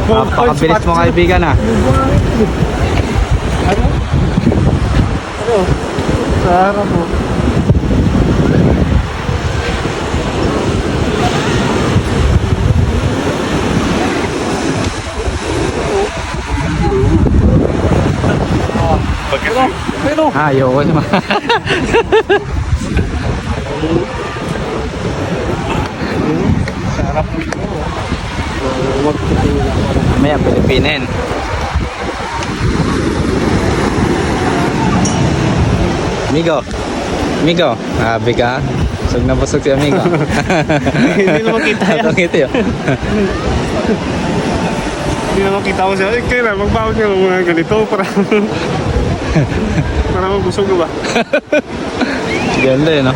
Napakabilis mo kaibigan ah. Ano? Sa harap mo. Pero Ayoko naman. sa harap mo. Mamaya Pilipinin. Amigo. Amigo. Sabi ka. Busog na busog si amigo. Hindi naman kita yan. Atong ito yun. Hindi naman kita ko siya. Kailan magbawag niya ng mga ganito para para mabusog ka ba? Ganda eh no.